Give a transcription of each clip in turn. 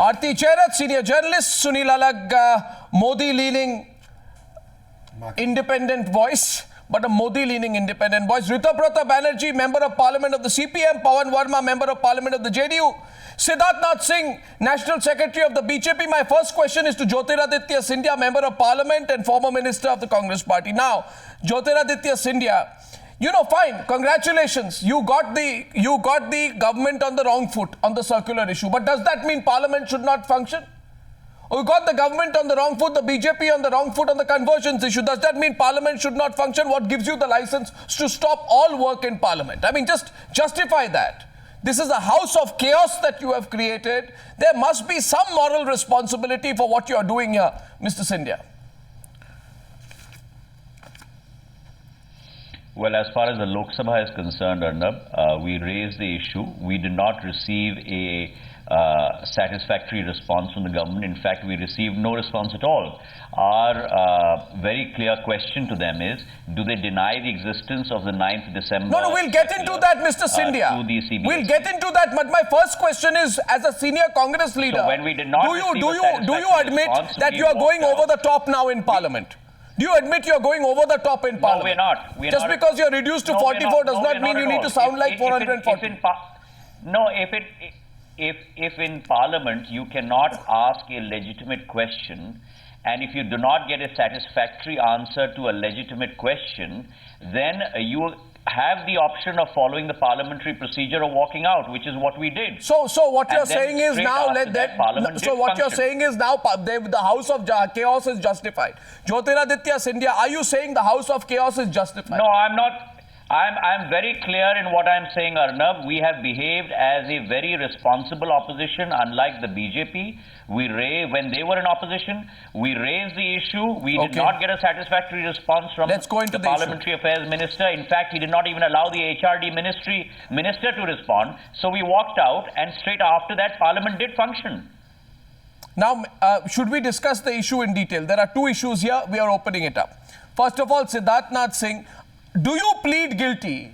Aarti Cherat, senior journalist. Sunil Alag, Modi-leaning independent voice, but a Modi-leaning independent voice. Ritaprata Banerjee, member of parliament of the CPM. Pawan Verma, member of parliament of the JDU. Siddharth Singh, national secretary of the BJP. My first question is to Jyotiraditya Scindia, member of parliament and former minister of the Congress party. Now, Jyotiraditya Scindia, you know, fine, congratulations. You got the government on the wrong foot on the circular issue. But does that mean parliament should not function? Or you got the government on the wrong foot, the BJP on the wrong foot on the conversions issue. Does that mean parliament should not function? What gives you the license to stop all work in parliament? I mean, just justify that. This is a house of chaos that you have created. There must be some moral responsibility for what you are doing here, Mr. Scindia. Well, as far as the Lok Sabha is concerned, Arnab, we raised the issue. We did not receive a satisfactory response from the government. In fact, we received no response at all. Our very clear question to them is, do they deny the existence of the 9th December? No, we'll get into that, Mr. Scindia. We'll get into that. But my first question is, as a senior Congress leader, so when we did not do you admit that you are going over the top now in Parliament? Do you admit you're going over the top in Parliament? No, we're not. Just because you're reduced to 44 does not mean you need to sound like 440. If in Parliament you cannot ask a legitimate question, and if you do not get a satisfactory answer to a legitimate question, then you have the option of following the parliamentary procedure or walking out, which is what we did. So what you're saying is now the house of chaos is justified. Jyotiraditya Scindia, are you saying the house of chaos is justified? No, I'm not. I'm very clear in what I'm saying, Arnab. We have behaved as a very responsible opposition, unlike the BJP. When they were in opposition, we raised the issue. We did not get a satisfactory response from the Parliamentary Affairs Minister. In fact, he did not even allow the HRD minister to respond. So we walked out, and straight after that, Parliament did function. Now, should we discuss the issue in detail? There are two issues here. We are opening it up. First of all, Siddharth Singh, do you plead guilty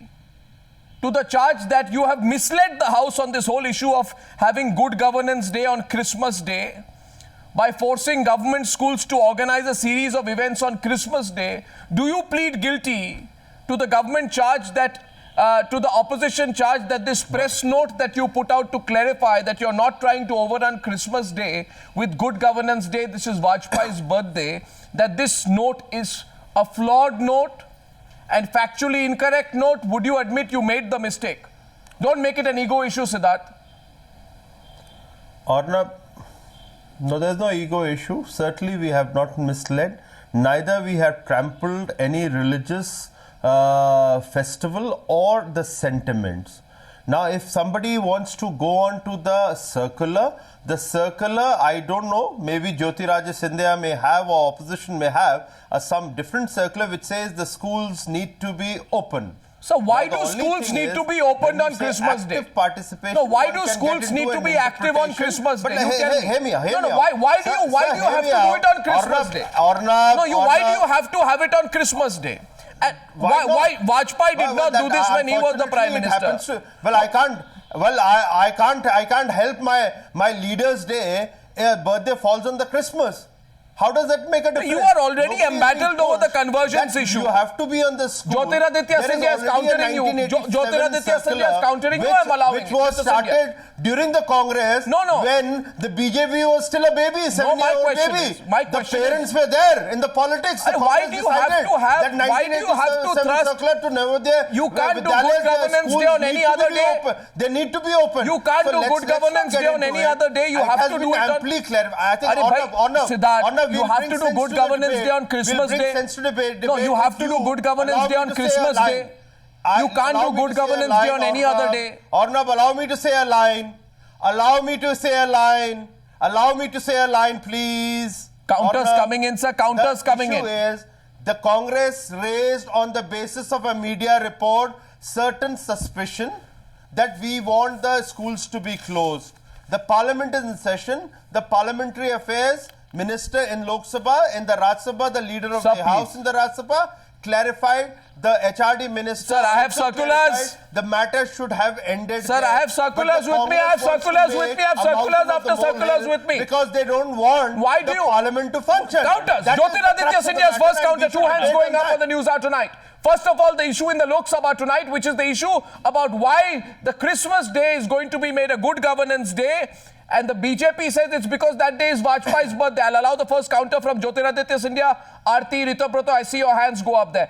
to the charge that you have misled the House on this whole issue of having Good Governance Day on Christmas Day by forcing government schools to organize a series of events on Christmas Day? Do you plead guilty to the government charge that, to the opposition charge that this press note that you put out to clarify that you're not trying to overrun Christmas Day with Good Governance Day, this is Vajpayee's birthday, that this note is a flawed note and factually incorrect note? Would you admit you made the mistake? Don't make it an ego issue, Siddharth. Arnab, no, there's no ego issue. Certainly we have not misled. Neither we have trampled any religious festival or the sentiments. Now, if somebody wants to go on to the circular, I don't know, maybe Jyotiraditya Scindia may have or opposition may have some different circular which says the schools need to be open. So why do schools need to be opened on Christmas Day? Participation, no, why do schools need to be active on Christmas Day? Hear me. Why do you have to do it on Christmas Day? Why do you have to have it on Christmas Day? And why Vajpayee did not do this when he was the Prime Minister? I can't help my leader's day. Birthday falls on the Christmas. How does that make a difference? You are already embattled over the conversions issue. You have to be on the school. Jyotiraditya Scindia is countering you. Jyotiraditya Scindia is countering you. I'm allowing which was started during the Congress when the BJP was still a baby, 7-year-old baby. The parents were there in the politics. Why do you have to thrust? You can't do Good Governance Day on any other day. They need to be open. You can't do Good Governance Day on any other day. You have to do it on Siddharth, you have to do Good Governance Day on Christmas Day. No, you have to do Good Governance Day on Christmas Day. You can't do Good Governance Day on any other day. Arnab, allow me to say a line. Allow me to say a line, please. Counters coming in, sir. Counters coming in. The issue is the Congress raised on the basis of a media report certain suspicion that we want the schools to be closed. The Parliament is in session. The Parliamentary Affairs Minister in Lok Sabha, in the Rajya Sabha, the leader of the House in the Rajya Sabha clarified. The HRD minister. Sir, I have also circulars. clarified the matter should have ended. Sir, there. I have circulars But the with me. I have Congress wants to circulars with make me. I have a circulars mountain of after the circulars molehill with me. because they don't want Why do the you- parliament to function. Counters. That is the Jyotiraditya crux of the Scindia's matter, first and counter. we Two should hands debate going on up that. on the news hour tonight. First of all, the issue in the Lok Sabha tonight, which is the issue about why the Christmas day is going to be made a good governance day. And the BJP says it's because that day is Vajpayee's birthday. I'll allow the first counter from Jyotiraditya Scindia. Aarti, Ritoprato, I see your hands go up there.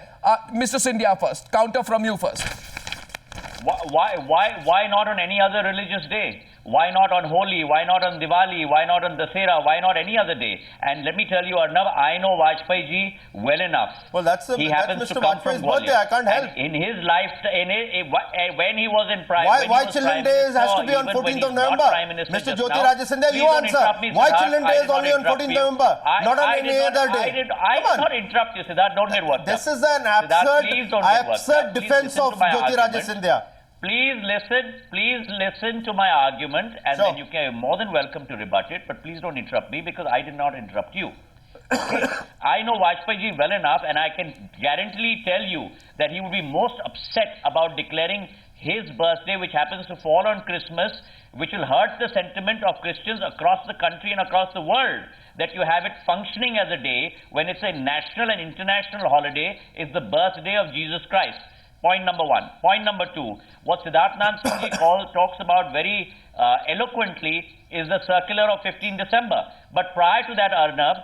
Mr. Scindia first. Counter from you first. Why not on any other religious day? Why not on Holi? Why not on Diwali? Why not on Dasera? Why not any other day? And let me tell you, Arnab, I know Vajpayee ji well enough. Well, that's he happens Mr. to come Vajpayee's from Gwalior. birthday. I can't help. And in his life, when he was in Prime, Why Children Day has to be on 14th of November? Mr. Jyotiraditya Scindia, you answer. Why Children Day is only on 14th November? Not on any other day. I did not interrupt you, Siddharth. Don't get worked up. This is an absurd defense of Jyotiraditya Scindia. Please listen to my argument, and Sure. then you're more than welcome to rebut it, but please don't interrupt me because I did not interrupt you. Okay. I know Vajpayee ji well enough, and I can guarantee tell you that he would be most upset about declaring his birthday, which happens to fall on Christmas, which will hurt the sentiment of Christians across the country and across the world, that you have it functioning as a day when it's a national and international holiday, is the birthday of Jesus Christ. Point number one. Point number two, what Siddharth Singh talks about very eloquently is the circular of 15 December. But prior to that, Arnab,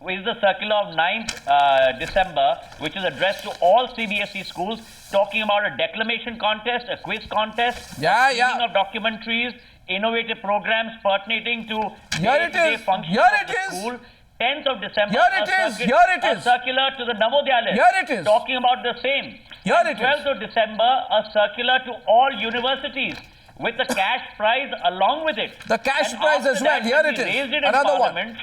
is the circular of 9th December, which is addressed to all CBSE schools, talking about a declamation contest, a quiz contest, reading of documentaries, innovative programs pertaining to day-to-day functioning of the school. 10th of December, a circular to the Navodaya talking about the same. 12th of December, a circular to all universities with the cash prize along with it. The cash prize as well. Here it is. Another one.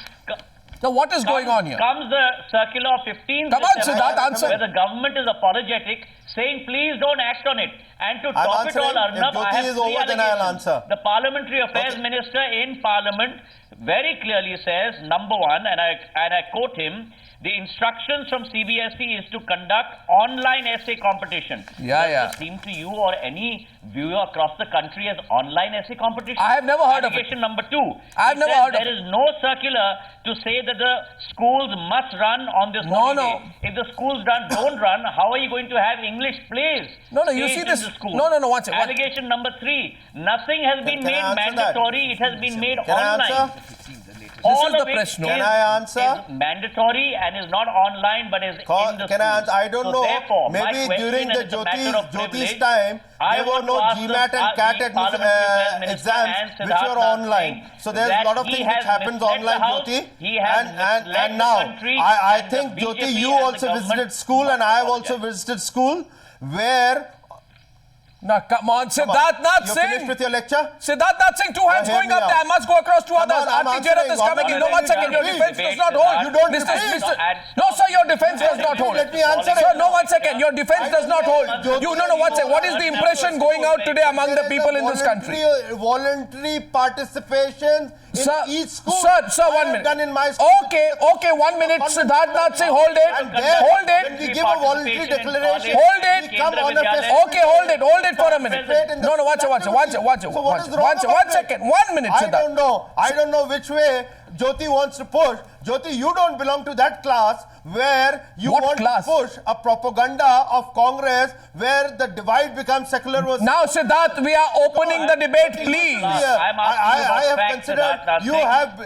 Now, what is going on here? Comes the circular of 15th December, where the government is apologetic, saying please don't act on it. And to top it all, Arnab, I have three allegations. The Parliamentary Affairs Minister in Parliament very clearly says, number one, and I quote him, the instructions from CBSE is to conduct online essay competition. Does it seem to you or any viewer across the country as online essay competition? I have never heard of it. Allegation number two. I have never heard of it. There is no circular to say that the schools must run on this holiday. If the schools don't run, how are you going to have English plays? You see this. One second. Allegation number three. Nothing has been made mandatory. It has been made online. This is the press note. Can I answer? Is mandatory and is not online but is in the Can I answer? I don't so know. Therefore, Maybe during the Jyoti's time, there were no GMAT and CAT exams which were online. So there's a lot of things which happens online, Jyoti. And now, I think, Jyoti, you also visited school and I have also visited school where... Now, come on, Siddharth Nath Singh. You finished with your lecture? Siddharth Nath Singh, two hands going up there. I must go across to others. Aarti Jarat is coming in. No, 1 second. Your defense does not hold. You don't No, sir, your defense does not hold. Let me answer it. Sir, no, 1 second. Your defense does not hold. You no, 1 second. What is the impression going out today among the people in this country? Voluntary participation in each school. Sir, 1 minute. Done in my school. Okay, 1 minute. Siddharth Nath Singh, hold it. Hold it. When we give a voluntary declaration, hold it. we come on a festival. Okay, hold it for a minute. No, watch it. So what is wrong about 1 second. 1 minute, Siddharth. I don't know which way Jyoti wants to push. Jyoti, you don't belong to that class where you want to push a propaganda of Congress where the divide becomes secular versus... Now, Siddharth, we are opening the debate, please. I have considered you have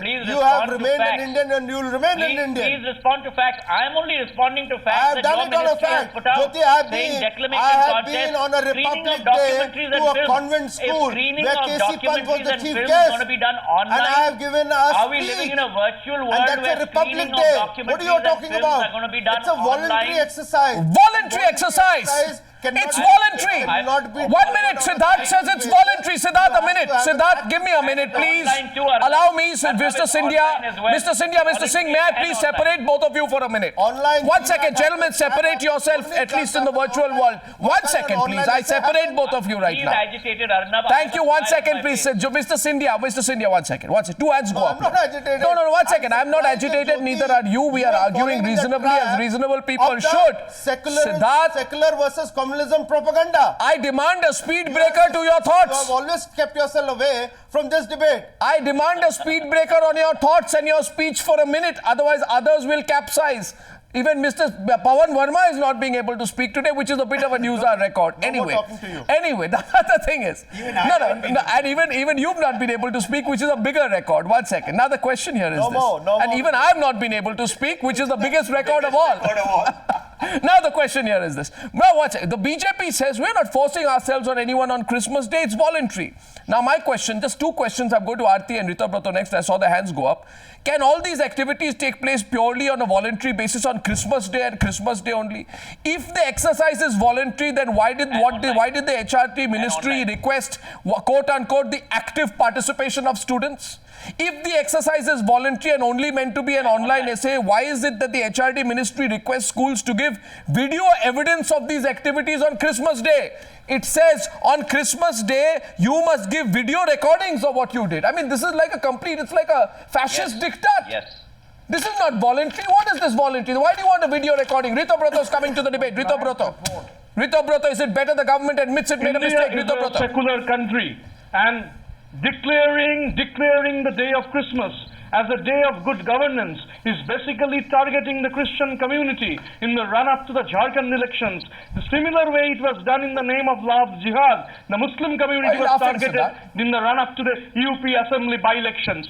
remained an Indian and you will remain an Indian. Please respond to facts. I am only responding to facts. I have done it on a fact. Jyoti, I have been on a Republic Day to a convent school where K.C. Pant was the chief guest. And I have given a speech. Are we living in a virtual world where Republic Day? What are you talking about? It's a voluntary exercise. Voluntary exercise. It's voluntary. 1 minute. Siddharth says it's voluntary. Siddharth, a minute. Siddharth, give me a minute, please. Allow me, Mr. Scindia. Mr. Scindia, Mr. Singh, may I please separate both of you for a minute? Online. 1 second, gentlemen, separate yourself, at least in the virtual world. 1 second, please. I separate both of you right He's now. agitated, Arnab. Thank you. 1 second, please. Mr. Scindia, 1 second. 1 second. 2 hands go up. I'm not agitated. No, 1 second. I'm not agitated. Neither are you. We are arguing reasonably as reasonable people should. Secular versus communalism propaganda. I demand a speed breaker to your You thoughts. have always kept yourself away from this debate. I demand a speed breaker on your thoughts and your speech for a minute. Otherwise, others will capsize. Even Mr. Pawan Verma is not being able to speak today, which is a bit of a Newshour record. Anyway, the thing is, and even you've not been able to speak, which is a bigger record. 1 second. Now the question here is and even I've not been able to speak, which is the biggest record of all. Now the question here is this. Now watch it. The BJP says we're not forcing ourselves on anyone on Christmas Day. It's voluntary. Now my question, just 2 questions. I'll go to Aarti and Rita Brato next. I saw the hands go up. Can all these activities take place purely on a voluntary basis on Christmas Day and Christmas Day only? If the exercise is voluntary, then why did the HRT ministry request, quote unquote, the active participation of students? If the exercise is voluntary and only meant to be an online essay, why is it that the HRT ministry requests schools to give video evidence of these activities on Christmas Day? It says on Christmas Day, you must give video recordings of what you did. I mean, this is like it's like a fascist diktat. Yes. This is not voluntary. What is this voluntary? Why do you want a video recording? Rita Brato is coming to the debate. Rita Brato. Rita Brato, is it better the government admits it made a mistake? Rita India is a secular country, and declaring the day of Christmas as a day of good governance is basically targeting the Christian community in the run-up to the Jharkhand elections. The similar way it was done in the name of love jihad, the Muslim community was targeted in the run-up to the UP Assembly by-elections.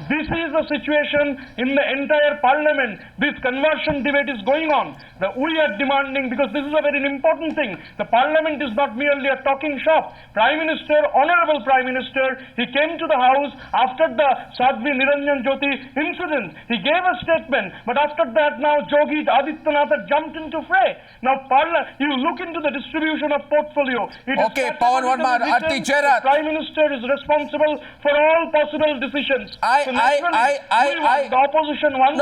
This is the situation in the entire parliament. This conversion debate is going on. We are demanding, because this is a very important thing. The parliament is not merely a talking shop. Prime Minister, Honorable Prime Minister, he came to the house after the Sadhvi Niranjan Jyoti incident. He gave a statement, but after that now Jogi Adityanath had jumped into fray. Now you look into the distribution of portfolio. Okay, Pawan Verma, Aarti Chairat. The Prime Minister is responsible for all possible decisions. The opposition wants.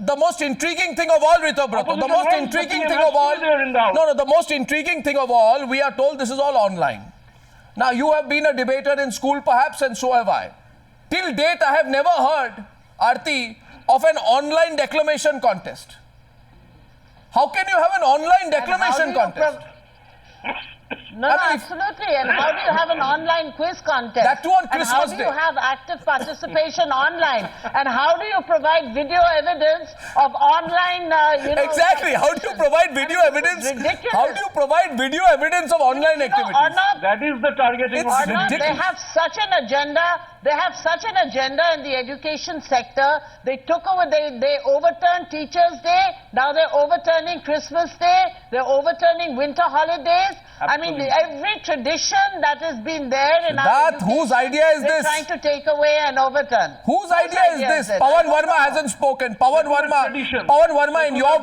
The most intriguing thing of all, Rita Brato, the most intriguing thing of all, the most intriguing thing of all, we are told this is all online. Now, you have been a debater in school perhaps, and so have I. Till date, I have never heard, Aarti, of an online declamation contest. How can you have an online declamation contest? No, absolutely. And how do you have an online quiz contest? That too on Christmas Day. And how do you have active participation online? And how do you provide video evidence of online, Exactly. How do you provide video evidence? Ridiculous. How do you provide video evidence of online activities? That is the targeting of They have such an agenda. They have such an agenda in the education sector. They took over, they overturned Teachers' Day. Now they're overturning Christmas Day. They're overturning winter holidays. Absolutely. I mean, every tradition that has been there in our education, whose idea is they're this? trying to take away and overturn. Whose idea is this? Pawan Verma hasn't spoken. Pawan Verma, in your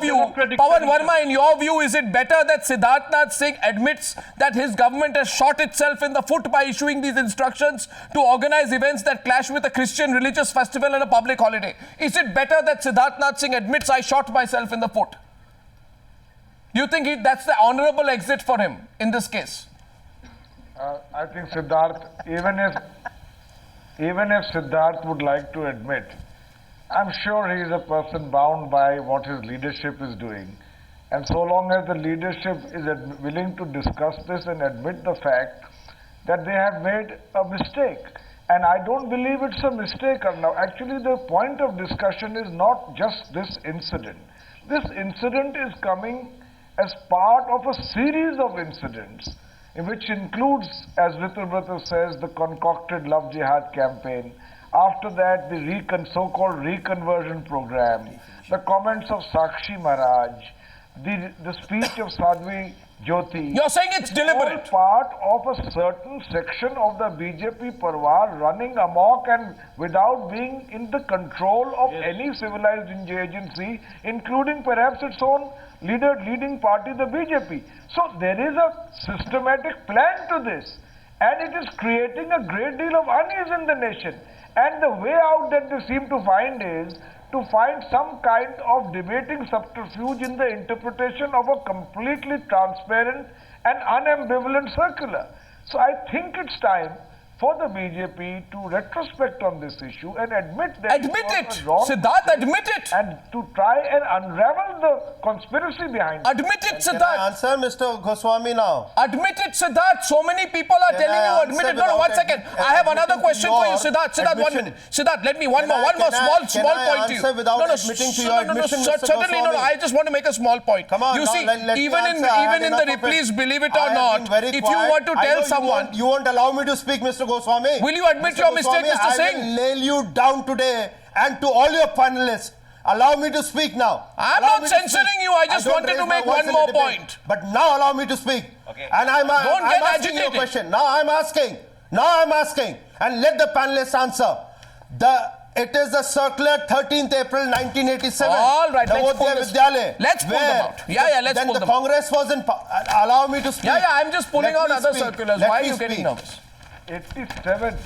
view, is it better that Siddharth Singh admits that his government has shot itself in the foot by issuing these instructions to organize events that clash with a Christian religious festival and a public holiday? Is it better that Siddharth Singh admits I shot myself in the foot? Do you think that's the honorable exit for him in this case? I think Siddharth, even if Siddharth would like to admit, I'm sure he is a person bound by what his leadership is doing. And so long as the leadership is willing to discuss this and admit the fact that they have made a mistake. And I don't believe it's a mistake. Now, actually, the point of discussion is not just this incident. This incident is coming as part of a series of incidents, which includes, as Rita Brato says, the concocted Love Jihad campaign. After that, the so-called reconversion program, the comments of Sakshi Maharaj, the speech of Sadhvi Jyoti. You're saying it's deliberate. All part of a certain section of the BJP parvar running amok and without being in the control of any civilized agency, including perhaps its own leading party, the BJP. So there is a systematic plan to this, and it is creating a great deal of unease in the nation. And the way out that they seem to find is to find some kind of debating subterfuge in the interpretation of a completely transparent and unambivalent circular. So I think it's time for the BJP to retrospect on this issue and admit that Admit was it. a wrong Siddharth, mistake admit it. and to try and unravel the conspiracy behind it. Admit it, Can I Siddharth. answer Mr. Goswami now? Admit it, Siddharth. So many people are Can telling I you admit answer it. No, no, one without second. I have another question for you, Siddharth. Siddharth, 1 minute. Siddharth, let me one more small point to you. Answer without admitting to your admission, Mr. Certainly, no, no. Goswami? I just want to make a small point. Come on, you now, see, let me even answer. I had in enough the of it. replies, believe it I or have not, been very if you quiet. want to I tell know someone, you won't allow me to speak, Mr. Goswami. will you admit your mistake, Mr. I Singh? will nail you down today, and to all your panelists. Allow me to speak now. I'm Allow not me to censoring speak. you. I just don't wanted raise to my make voice one in more a debate. point. But now allow me to speak. Okay. And I'm Don't asking get you a agitated. question. Now I'm asking. And let the panelists answer. It is the circular 13th April 1987. All right, let's pull Navodaya this- Vidyalaya. let's pull them where out. Yeah, let's then pull the them out. Congress was in. Allow me to speak. Yeah, I'm just pulling Let out me other speak. circulars. Let Why are me you getting speak. nervous? 87.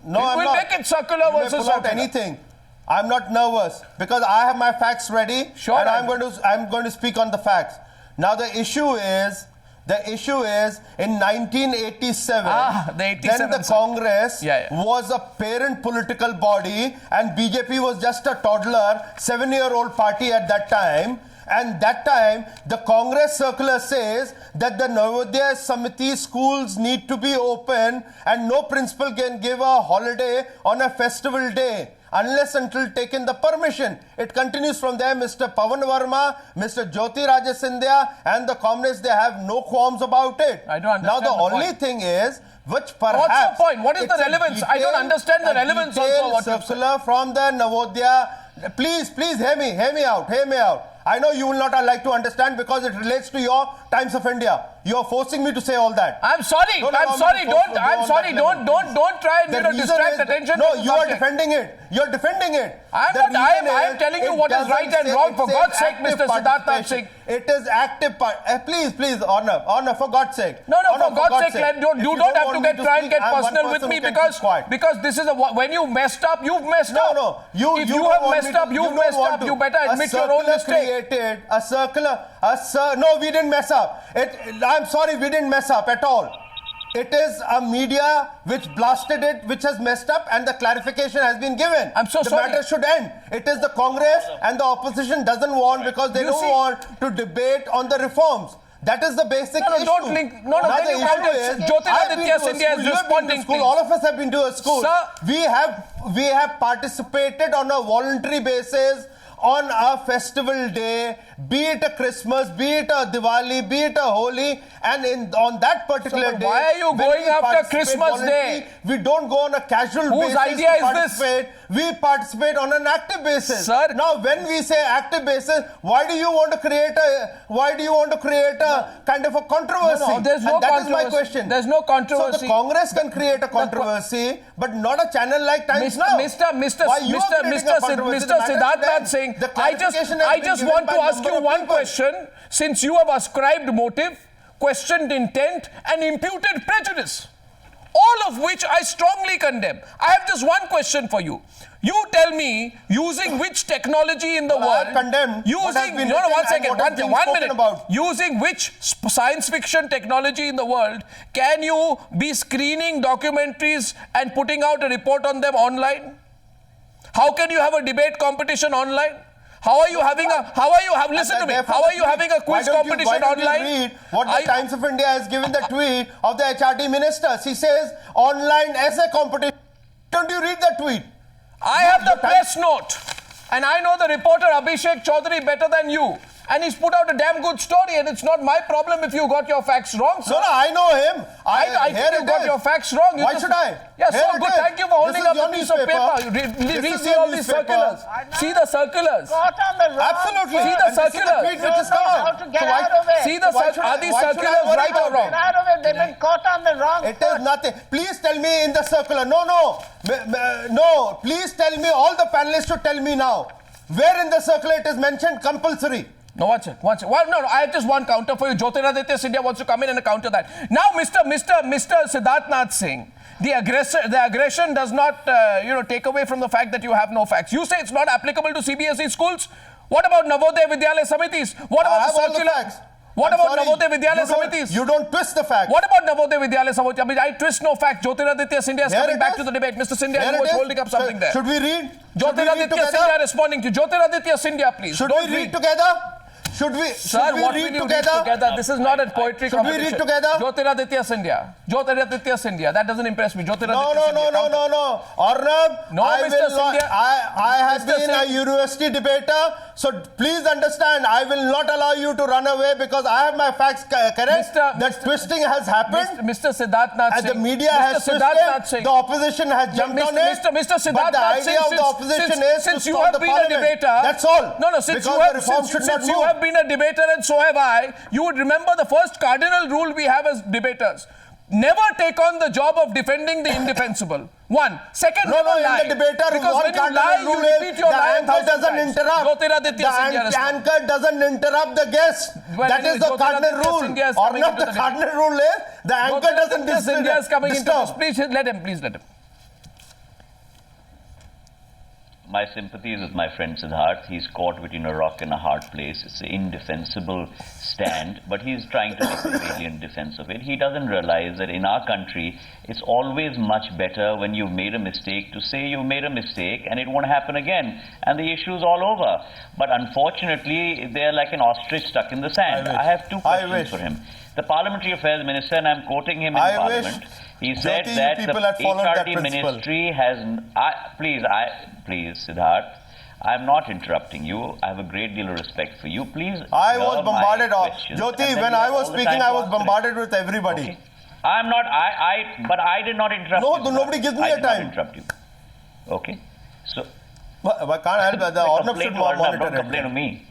No, I'm We'll not. make it circular You may versus pull out circular. anything. I'm not nervous because I have my facts ready. Sure, and I'm I'm going to speak on the facts. Now the issue is in 1987 the 87 then the sir. Congress Yeah. was a parent political body and BJP was just a toddler 7-year-old party at that time. And that time, the Congress circular says that the Navodaya Samiti schools need to be open and no principal can give a holiday on a festival day unless until taken the permission. It continues from there. Mr. Pavan Verma, Mr. Jyoti Raja Scindia and the communists, they have no qualms about it. I don't understand Now the the only point. thing is, which perhaps... What's your point? What is the it's a relevance? I don't understand the relevance also of what you've said. circular from the Navodaya. Please hear me out. I know you will not like to understand because it relates to your Times of India. You are forcing me to say all that. I'm sorry. Don't allow I'm me sorry. to force Don't. to go I'm on sorry. that level. Don't try and The reason distract is- attention. No, from the you are subject. defending it. You're defending it. I'm The not. I am reason is telling you it what is doesn't right and say- wrong. it For says God's sake, active Mr. Siddharth participation. Singh. It is active part. Please, honor, for God's sake. No, Honor, for God's sake, If you don't have want to me try and speak, get I'm one personal with person me who can keep quiet. because this is when you messed up, you've messed No, up. no. If you don't have want messed me to- up, you've don't messed want up. to. You better admit your own mistake. No, we didn't mess up. I'm sorry, we didn't mess up at all. It is a media which blasted it, which has messed up, and the clarification has been given. I'm so the sorry. matter should end. It is the Congress and the opposition doesn't want because they You don't see- want to debate on the reforms. That is the basic No, issue. don't link- no, Now then the you can't issue just- is, Jyotiraditya I've been to a Scindia is school, you have been to responding, school, please. all of us have been to a school. Sir. We have participated on a voluntary basis on a festival day, be it a Christmas, be it a Diwali, be it a Holi, and on that particular but day, why are you when going we after participate Christmas voluntarily, Day? We don't go on a casual Whose basis idea to is this? participate. We participate on an active basis. Sir. Now, when we say active basis, why do you want to create a kind of a controversy? No, there's no And that is my controversy. question. There's no So controversy. the Congress can create a controversy, but not a channel like Times Now. Mr. Siddharth Singh, I just want to ask you one question. Since you have ascribed motive, questioned intent, and imputed prejudice, all of which I strongly condemn. I have just one question for you. You tell me, using which technology in the Well, I world, have condemned what has been written one and second, what has been one spoken minute. about. Using which science fiction technology in the world can you be screening documentaries and putting out a report on them online? How can you have a debate competition online? Listen to me. How are you having a quiz competition why don't online? you read what the Times of India has given the tweet of the HRD minister? She says online essay competition. Don't you read the tweet? I have the press note, and I know the reporter Abhishek Chaudhary better than you. and he's put out a damn good story, and it's not my problem if you got your facts wrong, sir. No, I know him. I think you got your facts wrong. Why should I? Yes, Here so it good. is. Thank you for holding This is up your the piece of newspaper. paper. This is See your all these newspaper. circulars. See the circulars. Caught on the wrong. Absolutely. See the And this is the circulars. tweet which Don't has know come how out. to get So why- out of it. See the Why should I- are these why should I circulars worry right or about wrong? Get out of it. They've been caught on the wrong It is foot. nothing. Please tell me in the circular. No. Please tell me, all the panelists should tell me now. Where in the circular it is mentioned compulsory? No, watch it. Well, no, I have just one counter for you. Jyotiraditya Scindia wants to come in and counter that. Now, Mr. Siddharth Singh, the aggression does not, take away from the fact that you have no facts. You say it's not applicable to CBSE schools. What about Navodaya Vidyalaya Samitis? What I about have the all the circular? facts. What I'm about sorry, Navodaya Vidyalaya you don't- Samitis? You don't twist the facts. What about Navodaya Vidyalaya Samitis? I mean, I twist no fact. Jyotiraditya Scindia is Here coming it back is. to the debate. Mr. Scindia, Here you it were is. holding up something there. Should we read? Jyotiraditya Scindia responding to Jyotiraditya Scindia, please. Should Don't we read together? Should we Sir, what will read you together? read together? This is not a poetry Should we competition. read together? Jyotiraditya Scindia. That doesn't impress me. No. Jyotiraditya Scindia. Arnab, No, I Mr. will not. Scindia. I have Mr. been a Singh. university debater, so please understand, I will not allow you to run away because I have my facts correct. That twisting has happened. Mr. Siddharth Nath And Singh. the media Mr. has Siddharth Nath twisted. Singh. The opposition has jumped on it. Mr. Siddharth But the Nath Singh, idea of the opposition is since to you stop have the been a parliament. debater. That's all. No, since Because you have, the reform should not since you move. have been a debater and so have I, you would remember the first cardinal rule we have as debaters. Never take on the job of defending the indefensible. One. Second, never lie. In the debater, because one when you cardinal lie, you rule repeat is your the lie anchor 1,000 doesn't times. interrupt. Jyotiraditya Scindia The anchor doesn't interrupt the guest. Well, that is the Jyotiraditya cardinal rule. Scindia is Or coming not into the the cardinal rule is the anchor doesn't Scindia is coming into this. disturb. Please let him. My sympathies with my friend Siddharth. He's caught between a rock and a hard place. It's an indefensible stand, but he's trying to make a brilliant defense of it. He doesn't realize that in our country, it's always much better when you've made a mistake to say you made a mistake and it won't happen again. And the issue's all over. But unfortunately, they're like an ostrich stuck in the sand. I have two questions for him. The Parliamentary Affairs Minister, and I'm quoting him in Parliament, he said Jyoti, that people the had followed that HRD principle. ministry has... Please, Siddharth, I'm not interrupting you. I have a great deal of respect for you. Please. I was hear my bombarded. questions, Jyoti, and then when you I have was all the speaking, time I to was answer it. bombarded with everybody. Okay. I'm not. But I did not interrupt No, you. then nobody gives me I a did not time. interrupt you. Okay. So. I can't help it. The Arnab should monitor Don't it. complain to me.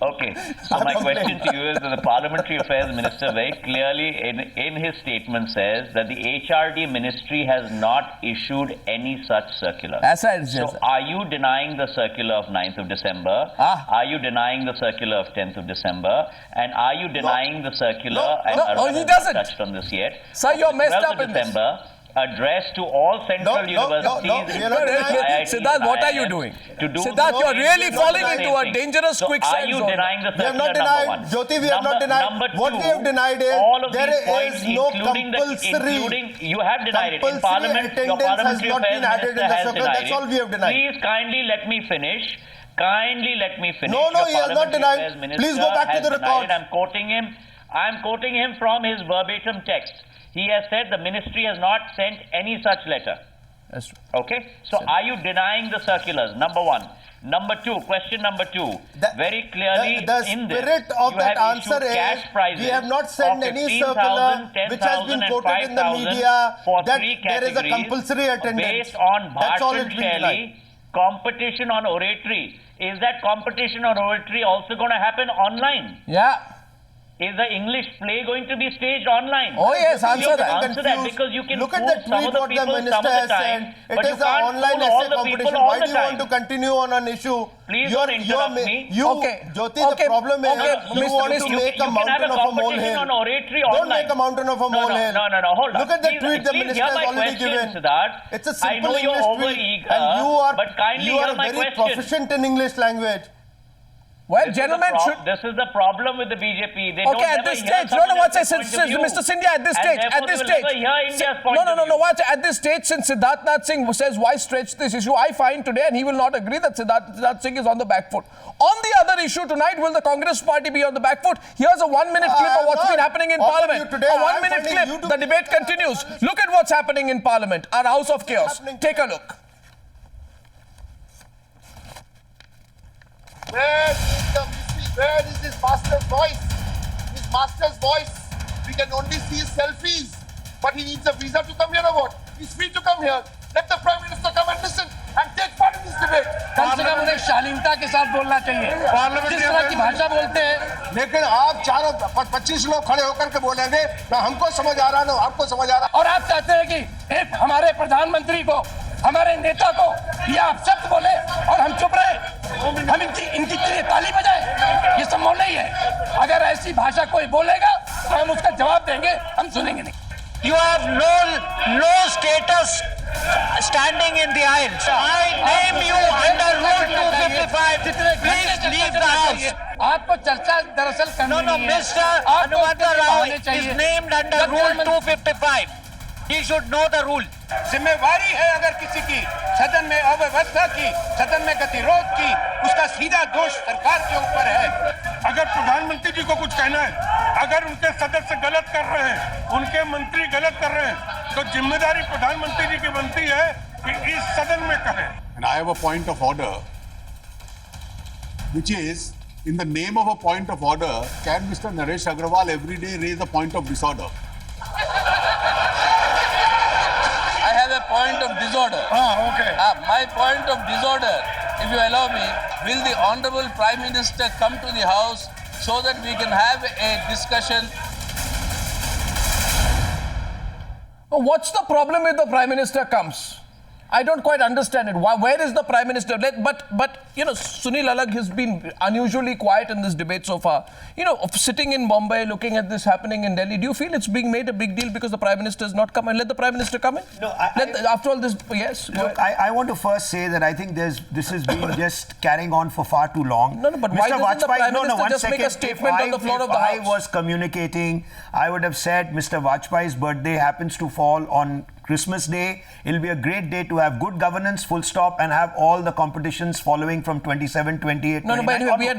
Okay, so my question to you is that the Parliamentary Affairs Minister very clearly in his statement says that the HRD ministry has not issued any such circular. So are you denying the circular of 9th of December? Are you denying the circular of 10th of December? And are you denying the circular, and Arnab he has doesn't. not touched on this yet, Sir, you're messed 12th up of in this. December, addressed to all central universities. we are not denying. Siddharth, what are you doing? Siddharth, you're really falling into a dangerous quicksand Are you zone. denying the We have circular, not denied, number one? Jyoti, we have not denied. Number What two, we have denied is all of there these points, is no including compulsory. you have denied it in Compulsory Parliament. Your attendance has Parliamentary not been Affairs added in Minister the has circular. denied That's all we have it. denied. Please kindly let me finish. Kindly let me finish. No, Your he has not Parliamentary denied. Affairs Minister Please go back to has the denied record. it. I'm quoting him from his verbatim text. He has said the ministry has not sent any such letter. That's true. Okay, so are you denying the circulars? Number one. Number two, question number two. Very clearly, the in this, spirit of you that have answer issued is cash prizes we have not sent of any 15,000, circular 10,000 which has been and quoted in the 5,000 media for that three there is a categories compulsory attendance. based on That's all Bharshan it's been Shaili, denied. competition on oratory. Is that competition on oratory also going to happen online? Yeah. Is the English play going to be staged online? Oh yes, answer You that. answer that because you can Look at fool the some tweet of the what the people minister some of has the time, sent. It but you is an can't online fool all essay the competition. people all Why the do you want time. to continue on an issue? Please don't interrupt me. Jyoti, the problem is you want to make a mountain of a molehill. On oratory Don't online. make a mountain of a molehill. No, hold on. Look at the Please, tweet the please minister hear has my already question, given. Siddharth. It's a I simple know you're English tweet, over-eager, and but kindly you are hear my very question. proficient in English language. Well, gentlemen, This is the problem with the BJP. They okay, don't at this never hear stage, someone watch else's point of view. Mr. Scindia, at this And stage, therefore they will never hear India's point of view. watch, at this stage, since Siddharth Nath Singh says, why stretch this issue, I find today, and he will not agree that Siddharth Singh is on the back foot. On the other issue tonight, will the Congress party be on the back foot? Here's a 1 minute clip of what's been happening in Parliament. Today, A 1 minute clip, the debate continues. Look at what's happening in Parliament, our house of chaos. Take a look. Where is the missing? Where is his master's voice? His master's voice. We can only see his selfies. But he needs a visa to come here or what? He's free to come here. Let the Prime Minister come and listen and take part in this debate. कम से कम उन्हें शालीनता के साथ बोलना चाहिए जिस तरह की भाषा बोलते हैं लेकिन आप 25 लोग खड़े होकर के बोलेंगे ना हमको समझ आ रहा ना आपको समझ आ रहा और आप चाहते हैं कि एक हमारे प्रधानमंत्री को हमारे नेता को ये आप शब्द बोले और हम चुप रहे हम इनकी ताली बजाएं ये संभव नहीं है अगर ऐसी भाषा कोई बोलेगा तो हम उसका जवाब देंगे हम सुनेंगे नहीं You have no status standing in the aisle. I name you under Rule 255. Please leave the house. आपको चर्चा दरअसल करनी No, Mr. Anuvandha Rao is named under Rule 255. He should know the rule. जिम्मेवारी है अगर किसी की सदन में अव्यवस्था की सदन में गतिरोध की उसका सीधा दोष सरकार के ऊपर है अगर प्रधानमंत्री जी को कुछ कहना है अगर उनके सदस्य गलत कर रहे हैं उनके मंत्री गलत कर रहे हैं तो जिम्मेदारी प्रधानमंत्री जी की बनती है कि इस सदन में कहें And I have a point of order, which is, in the name of a point of order, can Mr. Naresh Agrawal every day raise a point of disorder? I have a point of disorder. okay. My point of disorder, if you allow me, will the Honorable Prime Minister come to the House so that we can have a discussion? What's the problem if the Prime Minister comes? I don't quite understand it. Where is the Prime Minister? But you know, Sunil Alagh has been unusually quiet in this debate so far. You know, sitting in Bombay, looking at this happening in Delhi, do you feel it's being made a big deal because the Prime Minister has not come? And let the Prime Minister come in? No, after all this, yes. Look, I want to first say that I think this has been just carrying on for far too long. No, but why doesn't the Prime Minister just make a statement on the floor of the House? If I was communicating, I would have said Mr. Vajpayee's birthday happens to fall on Christmas Day. It'll be a great day to have good governance, full stop, and have all the competitions following from 27, 28, 29. But anyway,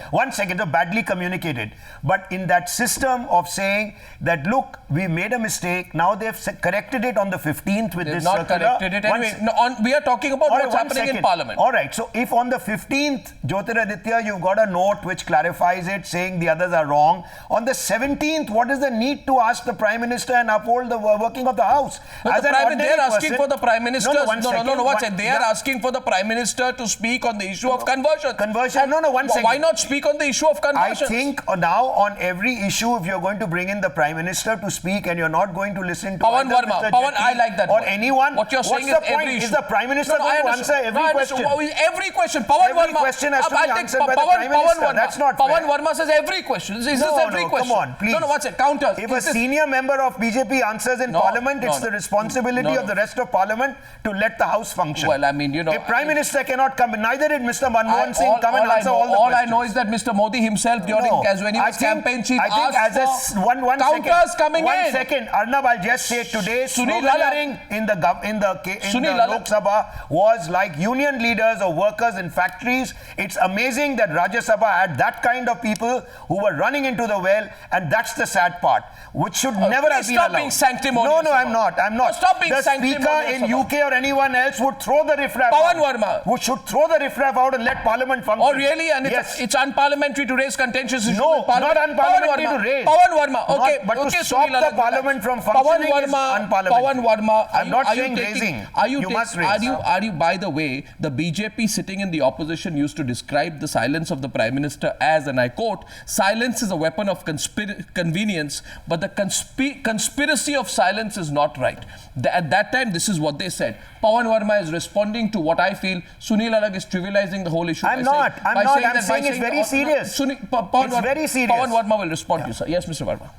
one second, so badly communicated. But in that system of saying that, look, we made a mistake, now they've corrected it on the 15th with this circular. They've not corrected it. Anyway, we are talking about what's happening in Parliament. All right, so if on the 15th, Jyotiraditya, you've got a note which clarifies it, saying the others are wrong. On the 17th, what is the need to ask the Prime Minister and uphold the working of the House? But they are asking for the Prime Minister. They are Yeah. asking for the Prime Minister to speak on the issue of conversion. One second. Why not speak on the issue of conversion? I think now on every issue, if you're going to bring in the Prime Minister to speak and you're not going to listen to Pawan either Verma, Mr. Pawan, Jaitley I like that or word. anyone, What you're saying what's is the point? every issue. Is the Prime Minister going to answer every question? Every question. Pawan Every Verma. question has to be answered by the Prime Minister. That's not fair. Pawan Verma says every question. Is this every question? Come on, please. No, what's it? Counters. If a senior member of BJP answers in Parliament, it's the responsibility of the rest of Parliament to let the House function. Well, I mean, you know, if Prime Minister cannot come, neither did Mr. Manmohan Singh come and answer all the questions. All I know is that Mr. Modi himself, when he was campaign chief, asked for counters coming in. One second, Arnab, I'll just say today's sloganeering in the Lok Sabha was like union leaders or workers in factories. It's amazing that Rajya Sabha had that kind of people who were running into the well, and that's the sad part, which should never have been allowed. Stop being sanctimonious. No, I'm not. Stop being the sanctimonious. Speaker in UK or anyone else would throw the riffraff Pawan out. Verma. Who should throw the riffraff out and let Parliament function. Oh, really? And yes. it's unparliamentary to raise contentious issues No, in Parliament? not unparliamentary to raise. Pawan Verma. Okay, but okay, to stop the Parliament from functioning is unparliamentary. Pawan Verma. I'm not saying raising. You must raise. Are you, by the way, the BJP sitting in the opposition used to describe the silence of the Prime Minister as, and I quote, silence is a weapon of convenience, but the conspiracy of silence is not right. At that time, this is what they said. Pawan Verma is responding to what I feel Sunil Alagh is trivializing the whole issue. I'm saying it's very serious. It's very serious. Pawan Verma will respond to you, sir. Yes, Mr. Verma.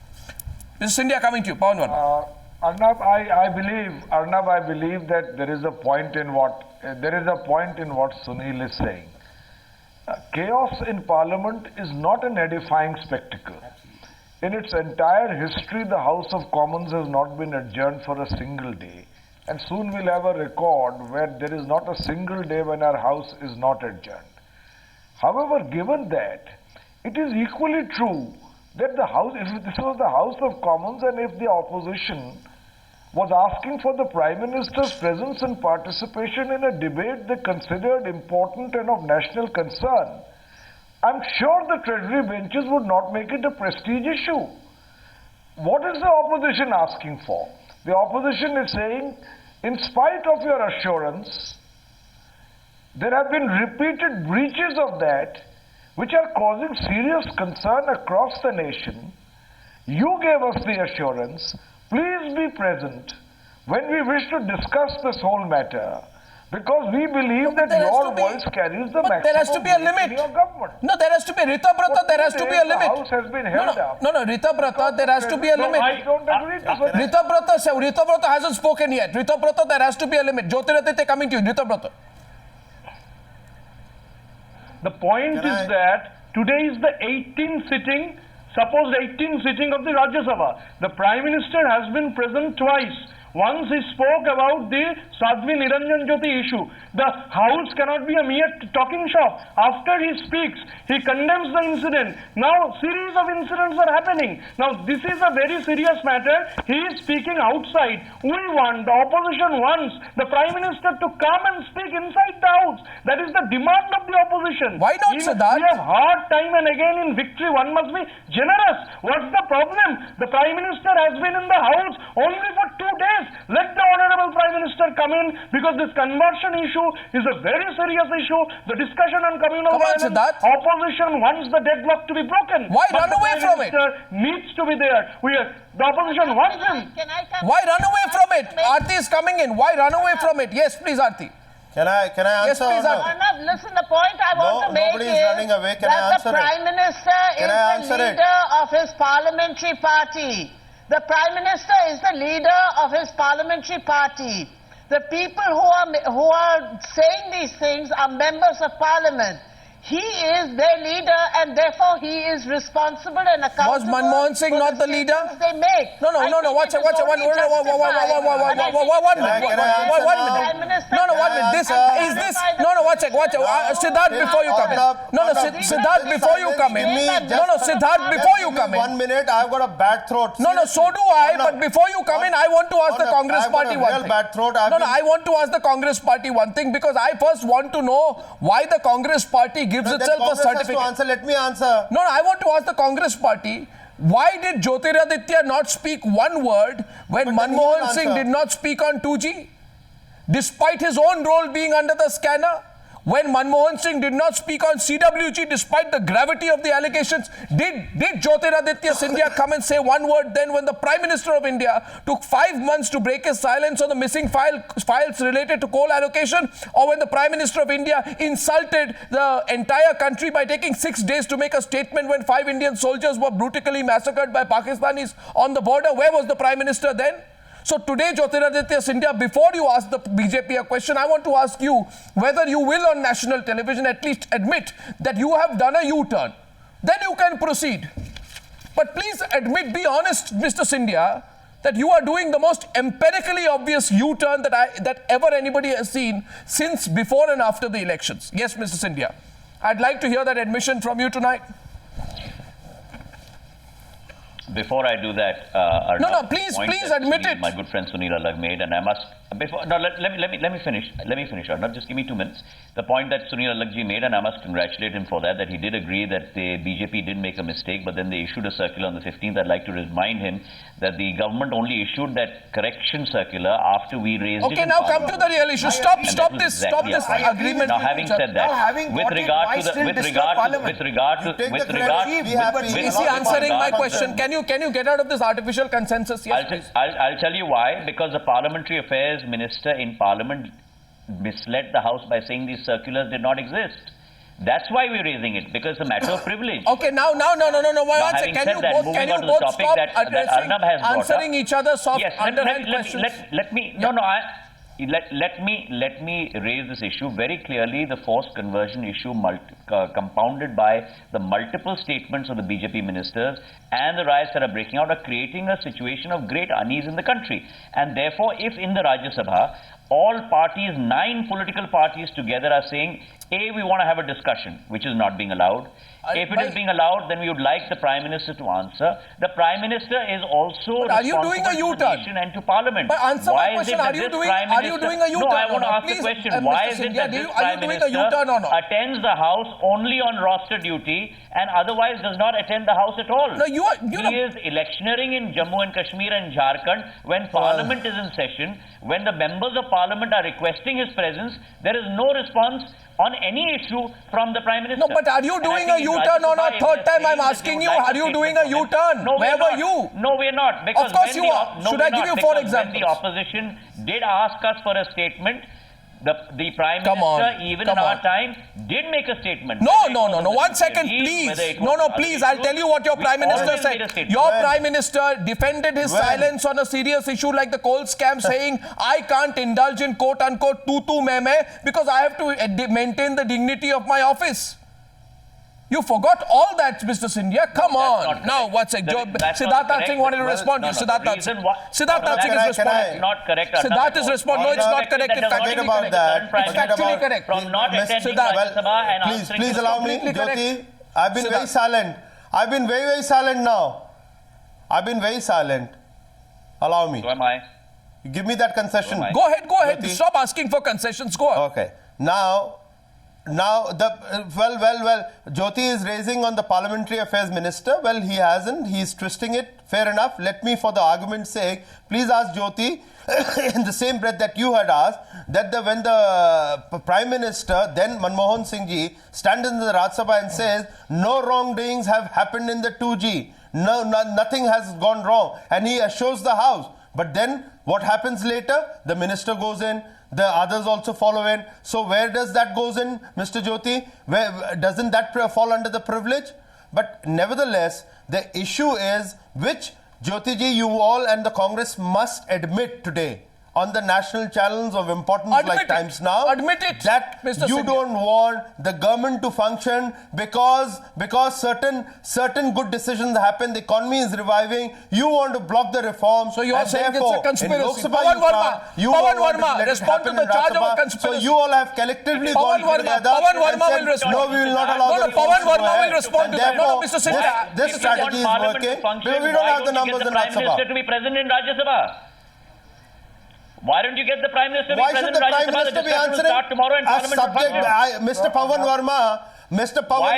Mr. Scindia, coming to you. Pawan Verma. Arnab, I believe that there is a point in what Sunil is saying. Chaos in Parliament is not an edifying spectacle. In its entire history, the House of Commons has not been adjourned for a single day. And soon we'll have a record where there is not a single day when our House is not adjourned. However, given that, it is equally true that the House, if this was the House of Commons and if the opposition was asking for the Prime Minister's presence and participation in a debate they considered important and of national concern, I'm sure the Treasury benches would not make it a prestige issue. What is the opposition asking for? The opposition is saying, in spite of your assurance, there have been repeated breaches of that which are causing serious concern across the nation. You gave us the assurance, please be present when we wish to discuss this whole matter, because we believe that your voice carries the maximum there has to be a weight limit. in your government. No, there has to be Rita Brata, there has to be a limit. The House has been held up. No, Rita Brata, there has to be a limit. I don't agree to that. Rita Brata hasn't spoken yet. Rita Brata, there has to be a limit. Jyotiraditya coming to you. Rita Brata. The point is that today is the 18th sitting, supposed 18th sitting of the Rajya Sabha. The Prime Minister has been present twice. Once he spoke about the Sadhvi Niranjan Jyoti issue. The House cannot be a mere talking shop. After he speaks, he condemns the incident. Now, series of incidents are happening. Now, this is a very serious matter. He is speaking outside. We want, the opposition wants the Prime Minister to come and speak inside the House. That is the demand of the opposition. Why not, Siddharth? We have heard time and again in victory, one must be generous. What's the problem? The Prime Minister has been in the House only for 2 days. Let the Honorable Prime Minister come in, because this conversion issue is a very serious issue. The discussion on communal violence, opposition wants the deadlock to be broken. Why run away from it? The Prime Minister needs to be there. The opposition wants him. Why run away from it? Aarti is coming in. Why run away from it? Yes, please, Aarti. Can I answer? Yes, please, Arnab, listen, the point I want to make is running away. Can I that the Prime Minister is the leader of his parliamentary party. The Prime Minister is the leader of his parliamentary party. The people who are saying these things are members of parliament. He is their leader, and therefore he is responsible and accountable. Was Manmohan Singh not the leader? They make. No. Watch it. One minute. This is this. No. Watch it. Siddharth, before you come in. Siddharth, before you come in. Siddharth, before you come in. 1 minute. I've got a bad throat. No. So do I. But before you come in, I want to ask the Congress party one thing. Bad throat. I want to ask the Congress party one thing, because I first want to know why the Congress party gives itself a certificate. Let me answer. No, I want to ask the Congress party, why did Jyotiraditya not speak one word when Manmohan Singh did not speak on 2G? Despite his own role being under the scanner? When Manmohan Singh did not speak on CWG despite the gravity of the allegations, did Jyotiraditya Scindia come and say one word then when the Prime Minister of India took 5 months to break his silence on the missing files related to coal allocation, or when the Prime Minister of India insulted the entire country by taking 6 days to make a statement when 5 Indian soldiers were brutally massacred by Pakistanis on the border? Where was the Prime Minister then? So today, Jyotiraditya Scindia, before you ask the BJP a question, I want to ask you whether you will on national television at least admit that you have done a U-turn. Then you can proceed. But please admit, be honest, Mr. Scindia, that you are doing the most empirically obvious U-turn that ever anybody has seen since before and after the elections. Yes, Mr. Scindia. I'd like to hear that admission from you tonight. Before I do that, please admit it. My good friend Sunil Alagh made, and I must let me finish. Arnab, just give me 2 minutes. The point that Sunil Alagh ji made, and I must congratulate him for that he did agree that the BJP did make a mistake, but then they issued a circular on the 15th. I'd like to remind him that the government only issued that correction circular after we raised it. Okay, now come to the real issue. Stop this agreement. Now, having said that, with regard to is he answering my question? Can you get out of this artificial consensus? Yes, please. I'll tell you why. Because the Parliamentary Affairs Minister in Parliament misled the House by saying these circulars did not exist. That's why we're raising it, because it's a matter of privilege. Okay, no. Can you both stop answering each other's underhand questions? Let me raise this issue very clearly. The forced conversion issue compounded by the multiple statements of the BJP ministers and the riots that are breaking out are creating a situation of great unease in the country. And therefore, if in the Rajya Sabha, all parties, 9 political parties together are saying, A, we want to have a discussion, which is not being allowed. If it is being allowed, then we would like the Prime Minister to answer. The Prime Minister is also Are you doing a responsible to the U-turn? nation and to Parliament. But answer my Why is question, it that are you this doing Prime a Minister- U-turn? No, I want to ask Please, the question. Mr. Why is it Scindia, that this are you Prime doing a Minister U-turn or not? attends the House only on roster duty and otherwise does not attend the House at all? No, you He is electioneering in Jammu and Kashmir and Jharkhand when Parliament is in session. When the members of Parliament are requesting his presence, there is no response on any issue from the Prime Minister. No, but are you And I doing think a in U-turn or Rajya not? Sabha, Third if time they're I'm saying that asking they you, would like are you statement doing a from him- U-turn? No, Where we're were not. you? No, we're not. Because course when you the are. no, Should we're I give not, you 4 because when examples? the opposition did ask us for a statement, the Prime Come on, Minister, even come in our on. time, did make a statement. No, Whether it no, was no, on no. the 1 second, regime, please. whether it No, was no, on other please. I'll issues, tell you what your we Prime Minister always said. made a statement. Your When? Prime Minister defended his When? silence on a serious issue like the coal scam, saying, I can't indulge in quote-unquote tutu meme because I have to maintain the dignity of my office. You forgot all that, Mr. Scindia. Come on. Now, what's it? Siddharth Singh wanted to respond to you. Siddharth Singh. Siddharth Singh is responding. Not correct. Siddharth is responding. No, it's not correct. It's Forget factually about correct. that. It's Forget factually about- correct. From not attending Siddharth, Rajya Sabha and Please, answering please to the allow me, completely correct. Jyoti. I've been very Siddharth. silent. I've been very, very silent now. I've been very silent. Allow me. So am I. Give me that concession. So am I. Go ahead, go ahead. Jyoti. Stop asking for concessions. Go on. Okay. Now the Jyoti is raising on the Parliamentary Affairs Minister. Well, he hasn't. He's twisting it. Fair enough. Let me, for the argument's sake, please ask Jyoti in the same breath that you had asked that when the Prime Minister, then Manmohan Singh ji, stands in the Rajya Sabha and says no wrongdoings have happened in the 2G. Nothing has gone wrong, and he assures the House. But then what happens later? The minister goes in. The others also follow in. So where does that goes in, Mr. Jyoti? Where doesn't that fall under the privilege? But nevertheless, the issue is which Jyoti ji, you all and the Congress must admit today on the national channels of importance like Times Now, Admit it, that Mr. you Scindia. don't want the government to function because certain good decisions happen. The economy is reviving. You want to block the reforms. So you are and saying it's a therefore, conspiracy. in Lok Sabha Pawan you Verma, can't. You Pawan don't want Verma, let it respond happen to the in charge Rajya of a Sabha. conspiracy. So you all have collectively Pawan gone Verma, together Pawan and Verma said, will respond. no, we will not allow No, the no, Pawan reforms to go Verma will ahead. respond And to that. No, no, therefore, Mr. Scindia. this If you strategy is want Parliament to working function, because we don't why have the don't you numbers get in the Prime Rajya Minister Sabha. to be present in Rajya Sabha? Why don't you get the Prime Minister to be Why present should in the Rajya Prime Sabha? The Minister be discussion will answering start tomorrow and a Parliament will subject? function. Mr. Pawan Why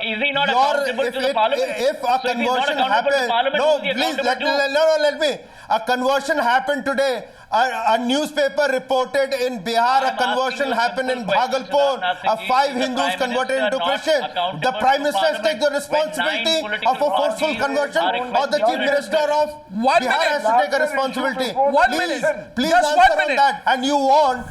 is he not accountable to the Parliament? If a So if he's not conversion accountable to happened, Parliament, no, who is he please accountable to? let me. A conversion happened today. A newspaper reported in Bihar a conversion happened in Bhagalpur. 5 Hindus converted into Christians. The Prime Minister has taken the responsibility of a forceful conversion, or the Chief Minister of Bihar has to take a responsibility. 1 minute. Please Just answer 1 on minute. that. And you want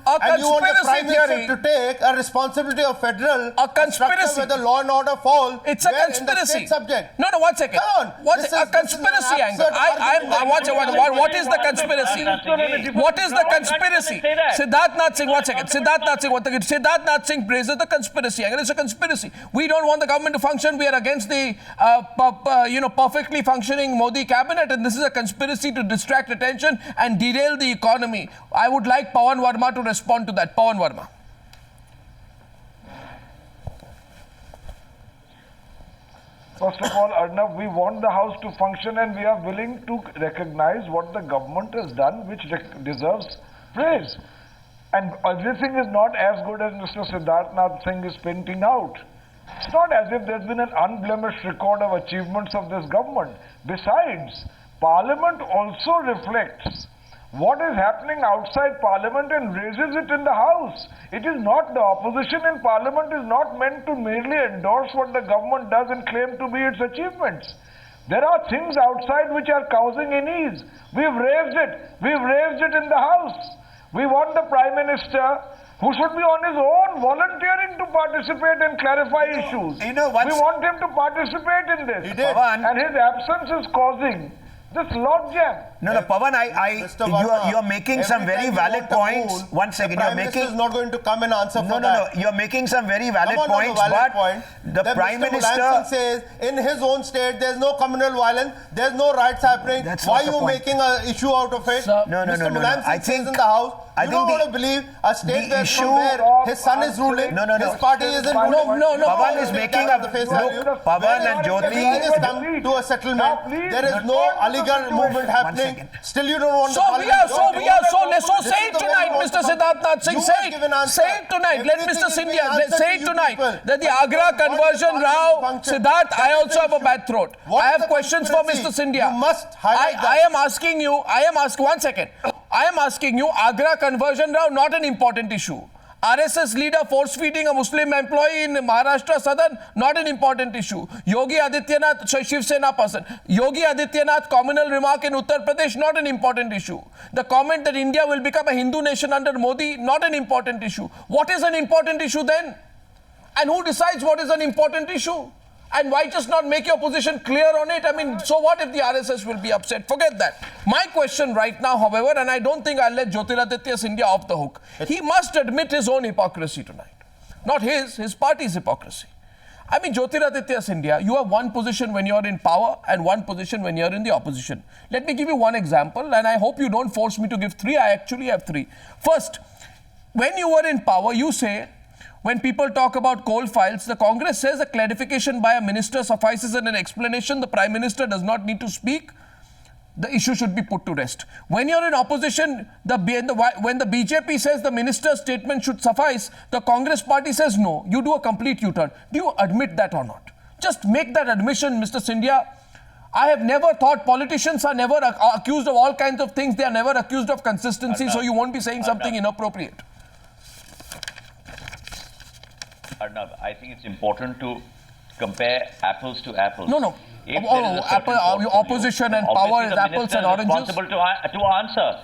the conspiracy Prime Minister theory. to take a responsibility of federal A conspiracy. structure where the law and order fall. It's a where in the conspiracy. state subject. No, 1 second. Come on. What's This a is conspiracy an angle? absurd What is the conspiracy? What is the conspiracy? Siddharth Singh, 1 second. Siddharth Singh praises the conspiracy angle. It's a conspiracy. We don't want the government to function. We are against the perfectly functioning Modi cabinet, and this is a conspiracy to distract attention and derail the economy. I would like Pawan Verma to respond to that. Pawan Verma. First of all, Arnav, we want the House to function and we are willing to recognize what the government has done, which deserves praise. And everything is not as good as Mr. Siddharth Singh is painting out. It's not as if there's been an unblemished record of achievements of this government. Besides, Parliament also reflects what is happening outside Parliament and raises it in the House. It is not, the opposition in Parliament is not meant to merely endorse what the government does and claim to be its achievements. There are things outside which are causing unease. We've raised it in the House. We want the Prime Minister, who should be on his own, volunteering to participate and clarify issues. We want him to participate in this. And his absence is causing Just logjam. No, Pavan, you are making some very valid points. One second, the Prime Minister is not going to come and answer for that. No, you're making some very valid points, but the Prime Minister says in his own state there's no communal violence, there's no riots happening. Why are you making an issue out of it? No. I think in the House, you don't want to believe a state where his son is ruling, his party isn't ruling. No. Pavan is making a look. Pavan and Everything is come to a settlement. There is no Aligarh movement happening. Still, you don't want So say it tonight, Mr. Siddharth Singh. Say it tonight. Let Mr. Sindhia say it tonight. That the Agra conversion row, Siddharth, I also have a bad throat. I have questions for Mr. Sindhia. You must highlight that. I am asking you, one second. I am asking you, Agra conversion row, not an important issue. RSS leader force feeding a Muslim employee in Maharashtra Southern, not an important issue. Yogi Adityanath, Shiv Sena person. Yogi Adityanath communal remark in Uttar Pradesh, not an important issue. The comment that India will become a Hindu nation under Modi, not an important issue. What is an important issue then? And who decides what is an important issue? And why just not make your position clear on it? I mean, so what if the RSS will be upset? Forget that. My question right now, however, and I don't think I'll let Jyotiraditya Scindia off the hook. He must admit his own hypocrisy tonight. Not his party's hypocrisy. I mean, Jyotiraditya Scindia, you have one position when you're in power and one position when you're in the opposition. Let me give you one example, and I hope you don't force me to give three. I actually have three. First, when you were in power, you say, when people talk about coal files, the Congress says a clarification by a minister suffices and an explanation. The Prime Minister does not need to speak. The issue should be put to rest. When you're in opposition, when the BJP says the minister's statement should suffice, the Congress party says no. You do a complete U-turn. Do you admit that or not? Just make that admission, Mr. Sindhia. I have never thought politicians are never accused of all kinds of things. They are never accused of consistency, so you won't be saying something inappropriate. Arnab, I think it's important to compare apples to apples. No. Opposition and power is apples and oranges. Responsible to answer.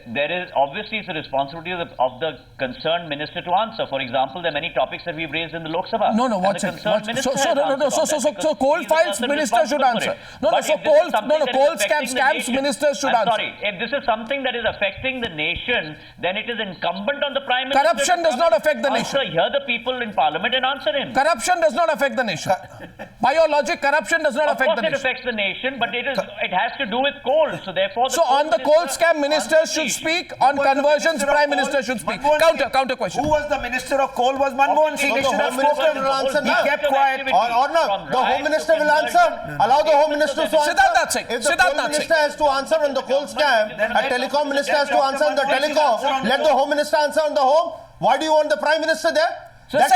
There is obviously it's a responsibility of the concerned minister to answer. For example, there are many topics that we've raised in the Lok Sabha. So coal files minister should answer. Coal scams minister should answer. Sorry, if this is something that is affecting the nation, then it is incumbent on the Prime Minister. Corruption does not affect the nation. Hear the people in Parliament and answer him. Corruption does not affect the nation. By your logic, corruption does not affect the nation. Of course, it affects the nation, but it has to do with coal. So therefore, on the coal scam ministers should speak, on conversions Prime Minister should speak. Counter question. Who was the Minister of Coal? Was Manmohan Singh. The Home Minister will answer. He kept quiet. Or not. The Home Minister will answer. Allow the Home Minister to answer. Siddharth Singh. If the Coal Minister has to answer on the coal scam, a Telecom Minister has to answer on the telecom, let the Home Minister answer on the home. Why do you want the Prime Minister there? My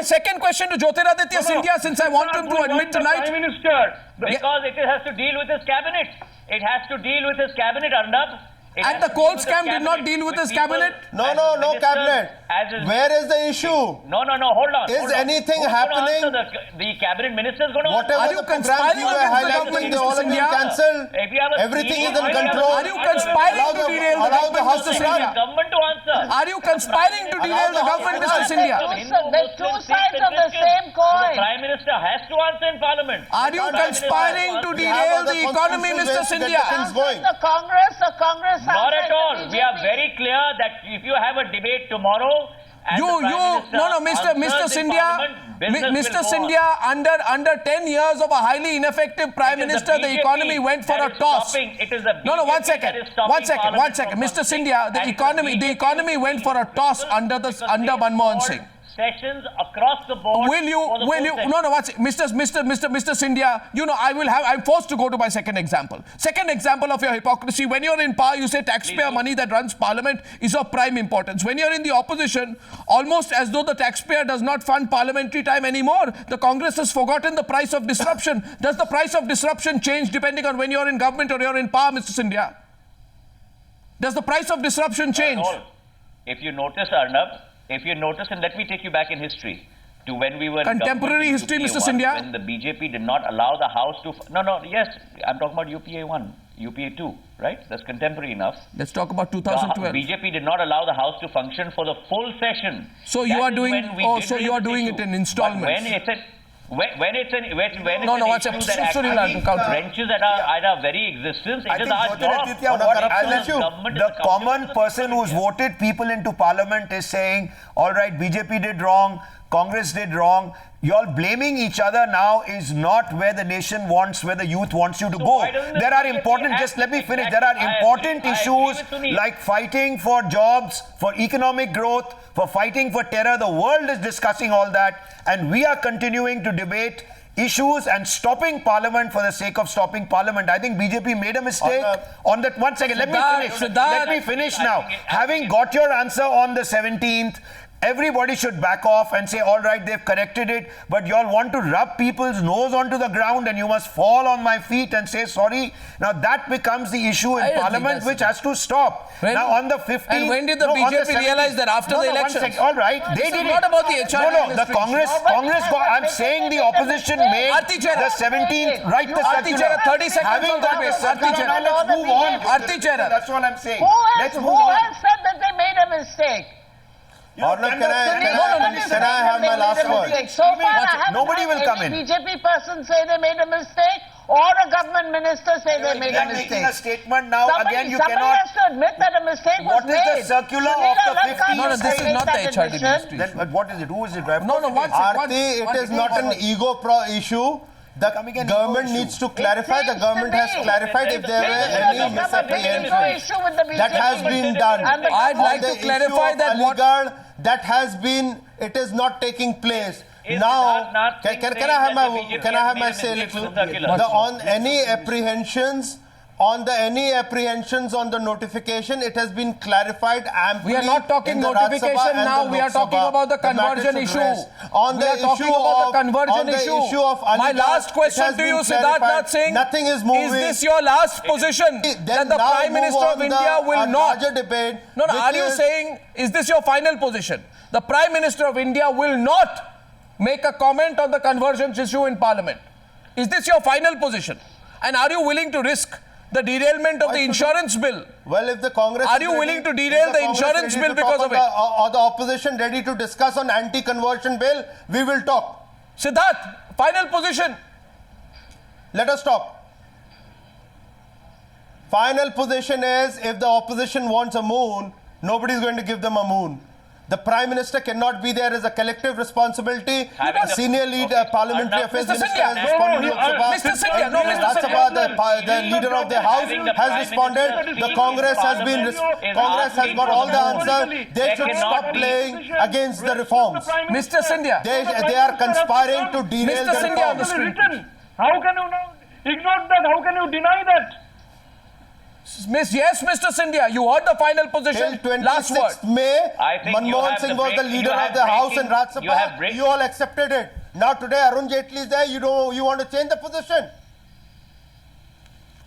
second question to Jyotiraditya Scindia, since I want him to admit tonight. Prime Minister, because it has to deal with his cabinet. It has to deal with his cabinet, Arnab. And the coal scam did not deal with his cabinet? No cabinet. Where is the issue? No, hold on. Is anything happening? The cabinet minister is going to answer. Whatever the programs you were highlighting, they all have been cancelled. Everything is in control. Are you conspiring to derail the government, Mr. Sindhia? Government to answer. Are you conspiring to derail the government, Mr. Sindhia? There's two sides of the same coin. The Prime Minister has to answer in Parliament. Are you conspiring to derail the economy, Mr. Sindhia? The Congress. Not at all. We are very clear that if you have a debate tomorrow, Mr. Sindhia, under 10 years of a highly ineffective Prime Minister, the economy went for a toss. One second, Mr. Sindhia, the economy went for a toss under Manmohan Singh. Sessions across the board. Mr. Sindhia, I'm forced to go to my second example. Second example of your hypocrisy. When you're in power, you say taxpayer money that runs Parliament is of prime importance. When you're in the opposition, almost as though the taxpayer does not fund parliamentary time anymore, the Congress has forgotten the price of disruption. Does the price of disruption change depending on when you're in government or you're in power, Mr. Sindhia? Does the price of disruption change? If you notice, Arnab, and let me take you back in history to when we were contemporary history, Mr. Sindhia. When the BJP did not allow the House to. Yes, I'm talking about UPA 1, UPA 2, right? That's contemporary enough. Let's talk about 2012. The BJP did not allow the House to function for the full session. So you are doing. You are doing it in installments. When it's an issue that actually wrenches at our very existence, it is our job. The common person who's voted people into parliament is saying, all right, BJP did wrong, Congress did wrong. You're blaming each other now is not where the nation wants, where the youth wants you to go. There are important, just let me finish, there are important issues like fighting for jobs, for economic growth, for fighting for terror. The world is discussing all that, and we are continuing to debate issues and stopping parliament for the sake of stopping parliament. I think BJP made a mistake on that. One second, let me finish now. Having got your answer on the 17th, everybody should back off and say, all right, they've corrected it, but you all want to rub people's nose onto the ground and you must fall on my feet and say sorry. Now that becomes the issue in parliament, which has to stop. Now on the 15th... And when did the BJP realize that after the election? All right, they did it. Not about the HR. The Congress I'm saying the opposition made the 17th, right the circular. 30 seconds. Having got a circular, now let's move on. That's all I'm saying. Let's move on. Who has said that they made a mistake? Arnav, can I have my last word? So far, I haven't Nobody will come any in. BJP person say they made a mistake or a government minister say they made a mistake. Making a statement now. Again, you somebody cannot. has to admit that a mistake was made. What is the circular of the 15th? No, this is not the HRD ministry. Then what is it? Who is it? Aarti, it is not an ego issue. The government needs to clarify. The government has clarified if there were any misapprehensions. That has been done. I'd like to clarify that that has been, it is not taking place. Now, can I have my say a little? On any apprehensions on the notification, it has been clarified amply. We are not talking notification now. We are talking about the conversion issue. On the issue of my last question to you, Siddharth Singh. Nothing is moving. Is this your last position that the Prime Minister of India will not? Debate, no, are you saying, is this your final position? The Prime Minister of India will not make a comment on the conversion issue in Parliament. Is this your final position? And are you willing to risk the derailment of the insurance bill? Well, if the Congress... Are you willing to derail the insurance bill because of it? Or the opposition ready to discuss on anti-conversion bill, we will talk. Siddharth, final position. Let us talk. Final position is, if the opposition wants a moon, nobody is going to give them a moon. The Prime Minister cannot be there as a collective responsibility. Senior leader, Parliamentary Affairs Minister has responded. Rajya Sabha, the leader of the House has responded. The Congress has got all the answers. They should stop playing against the reforms. Mr. Scindia. They are conspiring to derail the reforms. How can you now ignore that? How can you deny that? Yes, Mr. Scindia, you heard the final position. Till 26th May, Manmohan Singh was the leader of the House and Rajya Sabha. You all accepted it. Now today Arun Jaitley is there. You want to change the position?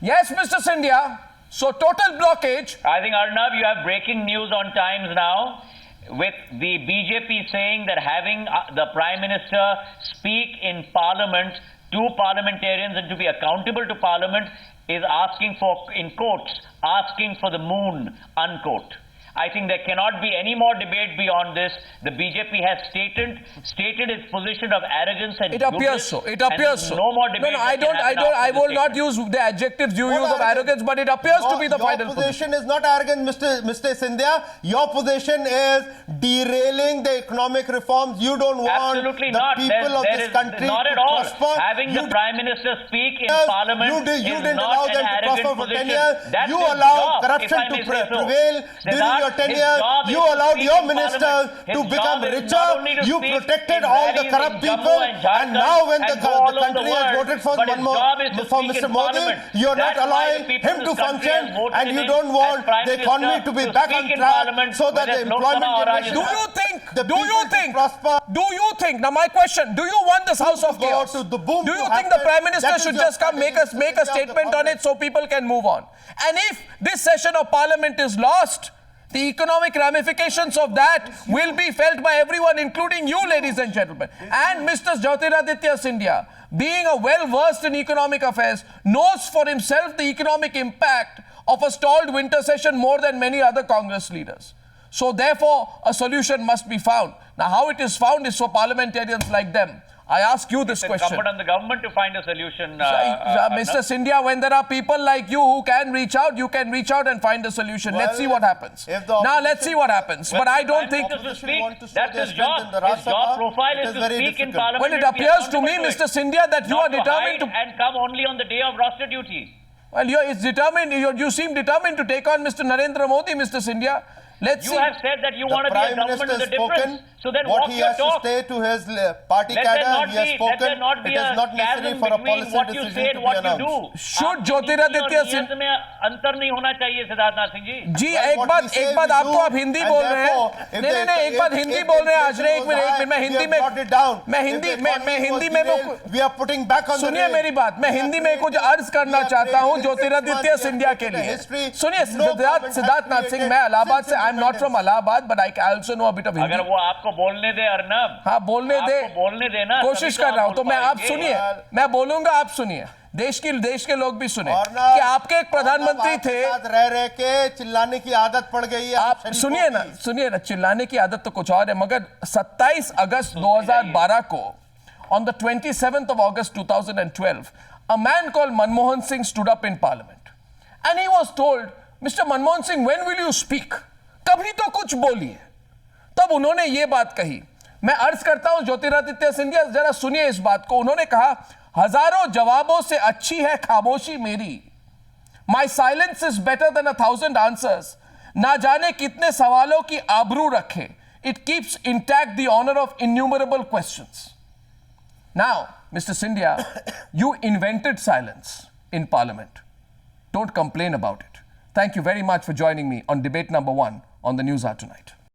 Yes, Mr. Scindia. So total blockage. I think, Arnav, you have breaking news on Times now, with the BJP saying that having the Prime Minister speak in Parliament to parliamentarians and to be accountable to Parliament is asking for, in quotes, asking for the moon, unquote. I think there cannot be any more debate beyond this. The BJP has stated its position of arrogance and it appears so. It appears so. No more debate. No, I will not use the adjectives you use of arrogance, but it appears to be the final position. Your position is not arrogant, Mr. Scindia. Your position is derailing the economic reforms. You don't want the people of this country not at all. Having the Prime Minister speak in Parliament you didn't allow them to prosper for 10 years. You allowed corruption to prevail during your tenure. You allowed your ministers to become richer. You protected all the corrupt people. And now when the country has voted for Mr. Modi, you're not allowing him to function, and you don't want the economy to be back on track so that the employment generation... Do you think, now my question, do you want this house of chaos? Do you think the Prime Minister should just come make a statement on it so people can move on? And if this session of Parliament is lost, the economic ramifications of that will be felt by everyone, including you, ladies and gentlemen. And Mr. Jyotiraditya Scindia, being a well-versed in economic affairs, knows for himself the economic impact of a stalled winter session more than many other Congress leaders. So therefore, a solution must be found. Now, how it is found is for parliamentarians like them, I ask you this It's question. incumbent on the government to find a solution. Mr. Scindia, when there are people like you who can reach out, you can reach out and find a solution. Well, let's see what happens. Now, let's see what happens. Well, but I don't think... That's his job. His job profile is to speak in Parliament. Well, it appears to me, Mr. Scindia, that you are determined to... and come only on the day of roster duty. Well, you seem determined to take on Mr. Narendra Modi, Mr. Scindia. Let's see. You have said that you want to be a government with a difference. So then what walk he your has talk. to stay to his party cadre, he has spoken. Let there not be it is not necessary for a policy what you decision say and to be what you announced. do. Should Jyotiraditya Sindhia... में अंतर नहीं होना चाहिए सिद्धार्थनाथ सिंह जी. जी एक बात आपको आप हिंदी बोल रहे हैं नहीं एक बात हिंदी बोल रहे हैं आज एक मिनट मैं हिंदी में we are putting back on सुनिए मेरी बात मैं हिंदी में कुछ अर्ज करना चाहता हूं ज्योतिरादित्य सिंधिया के लिए सुनिए सिद्धार्थनाथ सिंह मैं इलाहाबाद से I am not from Allahabad but I also know a bit of Hindi. अगर वो आपको बोलने दे अर्नब, हाँ बोलने देना कोशिश कर रहा हूं तो मैं आप सुनिए मैं बोलूंगा आप सुनिए देश के लोग भी सुने कि आपके एक प्रधानमंत्री थे रह के चिल्लाने की आदत पड़ गई है. आप सुनिए ना चिल्लाने की आदत तो कुछ और है मगर 27 अगस्त 2012 को on the 27th of August 2012 a man called Manmohan Singh stood up in parliament and he was told Mr. Manmohan Singh when will you speak कभी तो कुछ बोलिए. तब उन्होंने ये बात कही. मैं अर्ज करता हूं ज्योतिरादित्य सिंधिया जरा सुनिए इस बात को. उन्होंने कहा हजारों जवाबों से अच्छी है खामोशी मेरी. My silence is better than 1,000 answers. ना जाने कितने सवालों की आबरू रखे. It keeps intact the honour of innumerable questions. Now mister Scindia you invented silence in parliament. Don't complain about it. Thank you very much for joining me on debate number 1 on the Newshour tonight.